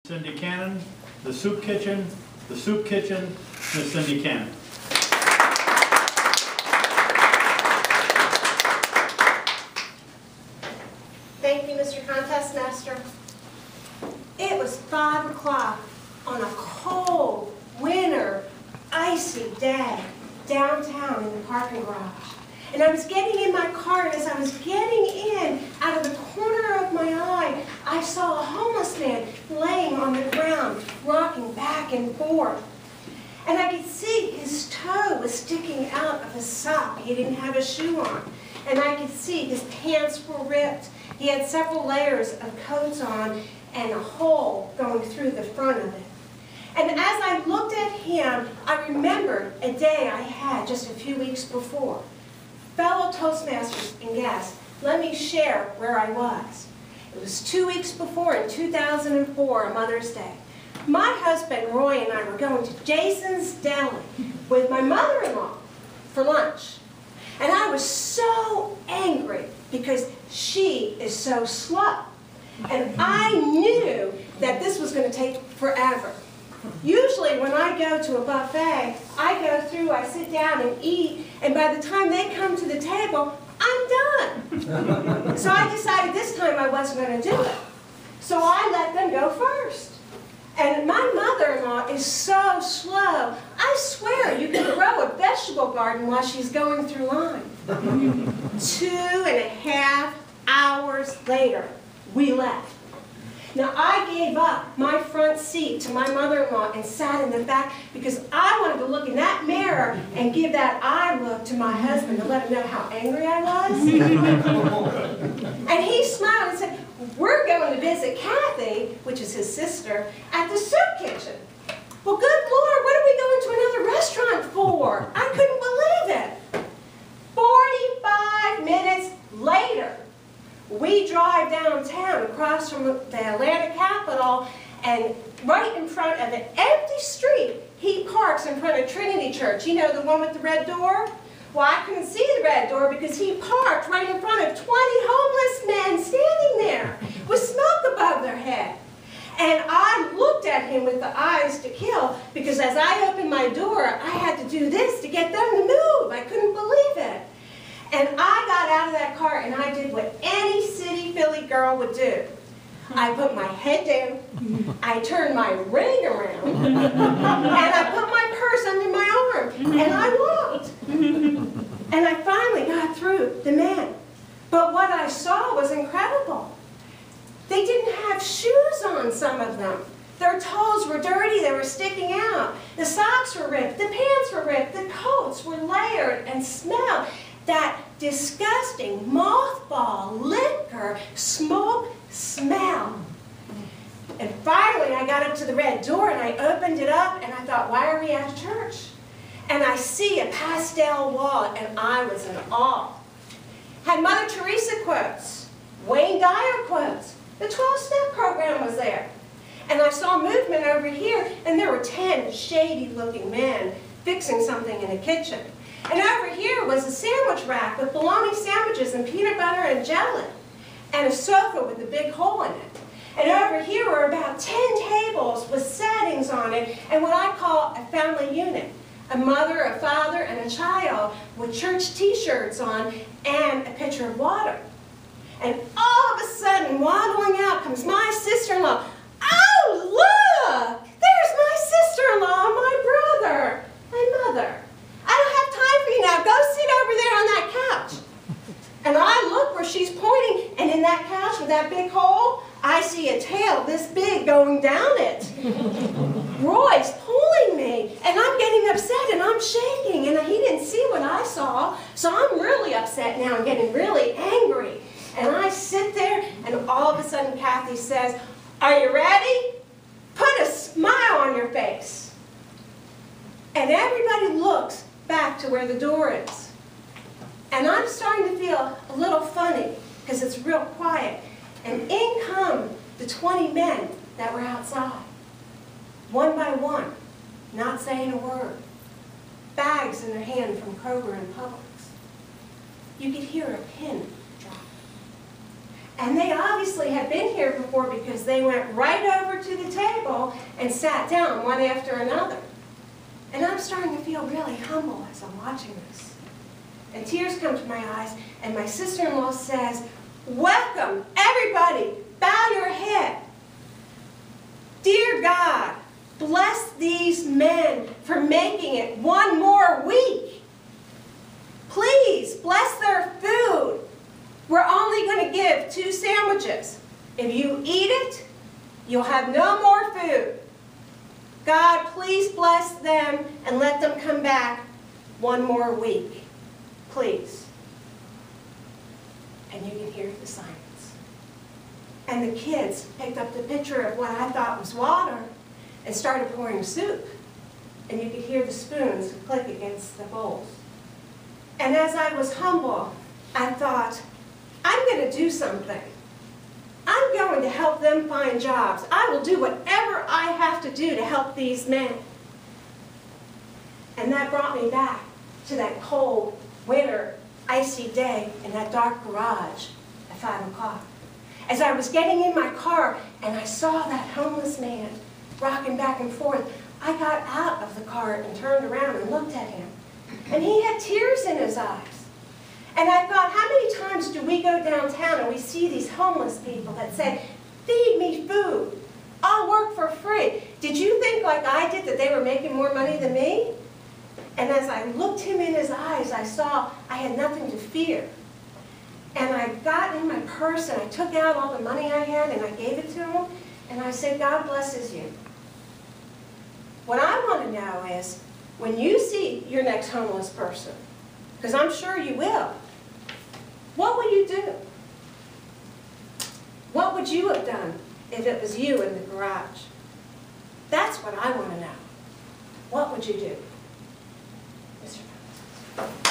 Cindy Cannon, the soup kitchen, Miss Cindy Cannon. Thank you, Mr. Contest Master. It was 5 o'clock on a cold, winter, icy day downtown in the parking garage. And I was getting in my car, and as I was getting in, out of the corner of my eye, I saw a homeless man laying on the ground, rocking back and forth. And I could see his toe was sticking out of his sock. He didn't have a shoe on. And I could see his pants were ripped. He had several layers of coats on and a hole going through the front of it. And as I looked at him, I remembered a day I had just a few weeks before. Fellow Toastmasters and guests, let me share where I was. It was 2 weeks before, in 2004, a Mother's Day. My husband, Roy, and I were going to Jason's Deli with my mother-in-law for lunch. And I was so angry because she is so slow. And I knew that this was going to take forever. Usually when I go to a buffet, I go through, I sit down and eat, and by the time they come to the table, I'm done. So I decided this time I wasn't going to do it. So I let them go first. And my mother-in-law is so slow. I swear you can grow a vegetable garden while she's going through line. 2.5 hours later, we left. Now, I gave up my front seat to my mother-in-law and sat in the back because I wanted to look in that mirror and give that eye look to my husband to let him know how angry I was. And he smiled and said, "We're going to visit Kathy," which is his sister, "at the soup kitchen." Well, good Lord, what are we going to another restaurant for? I couldn't believe it. 45 minutes later, we drive downtown across from the Atlanta Capitol, and right in front of an empty street, he parks in front of Trinity Church. You know, the one with the red door? Well, I couldn't see the red door because he parked right in front of 20 homeless men standing there with smoke above their head. And I looked at him with the eyes to kill because as I opened my door, I had to do this to get them to move. I couldn't believe it. And I got out of that car and I did what any city Philly girl would do. I put my head down, I turned my ring around, and I put my purse under my arm, and I walked. And I finally got through the men. But what I saw was incredible. They didn't have shoes on, some of them. Their toes were dirty, they were sticking out. The socks were ripped, the pants were ripped, the coats were layered and smelled. That disgusting mothball, liquor, smoke smell. And finally I got up to the red door and I opened it up and I thought, why are we at a church? And I see a pastel wall and I was in awe. Had Mother Teresa quotes, Wayne Dyer quotes, the 12-step program was there. And I saw movement over here and there were 10 shady looking men fixing something in a kitchen. And over here was a sandwich rack with bologna sandwiches and peanut butter and jelly, and a sofa with a big hole in it. And over here were about 10 tables with settings on it, and what I call a family unit. A mother, a father, and a child with church t-shirts on and a pitcher of water. And all of a sudden, waddling out comes my sister-in-law. "Oh, look! There's my sister-in-law and my brother, my mother. I don't have time for you now. Go sit over there on that couch." And I look where she's pointing, and in that couch with that big hole, I see a tail this big going down it. Roy's pulling me, and I'm getting upset, and I'm shaking, and he didn't see what I saw, so I'm really upset now and getting really angry. And I sit there, and all of a sudden Kathy says, "Are you ready? Put a smile on your face." And everybody looks back to where the door is. And I'm starting to feel a little funny because it's real quiet. And in come the 20 men that were outside. One by one, not saying a word. Bags in their hand from Kroger and Publix. You could hear a pin drop. And they obviously had been here before because they went right over to the table and sat down one after another. And I'm starting to feel really humble as I'm watching this. And tears come to my eyes, and my sister-in-law says, "Welcome, everybody, bow your head. Dear God, bless these men for making it one more week. Please bless their food. We're only going to give 2 sandwiches. If you eat it, you'll have no more food. God, please bless them and let them come back one more week. Please." And you can hear the silence. And the kids picked up the pitcher of what I thought was water and started pouring soup. And you could hear the spoons click against the bowls. And as I was humble, I thought, I'm going to do something. I'm going to help them find jobs. I will do whatever I have to do to help these men. And that brought me back to that cold, winter, icy day in that dark garage at 5 o'clock. As I was getting in my car and I saw that homeless man rocking back and forth, I got out of the car and turned around and looked at him. And he had tears in his eyes. And I thought, how many times do we go downtown and we see these homeless people that say, "Feed me food. I'll work for free." Did you think like I did that they were making more money than me? And as I looked him in his eyes, I saw I had nothing to fear. And I got in my purse and I took out all the money I had and I gave it to him. And I said, "God blesses you." What I want to know is, when you see your next homeless person, because I'm sure you will, what will you do? What would you have done if it was you in the garage? That's what I want to know. What would you do? Mr. Thomas.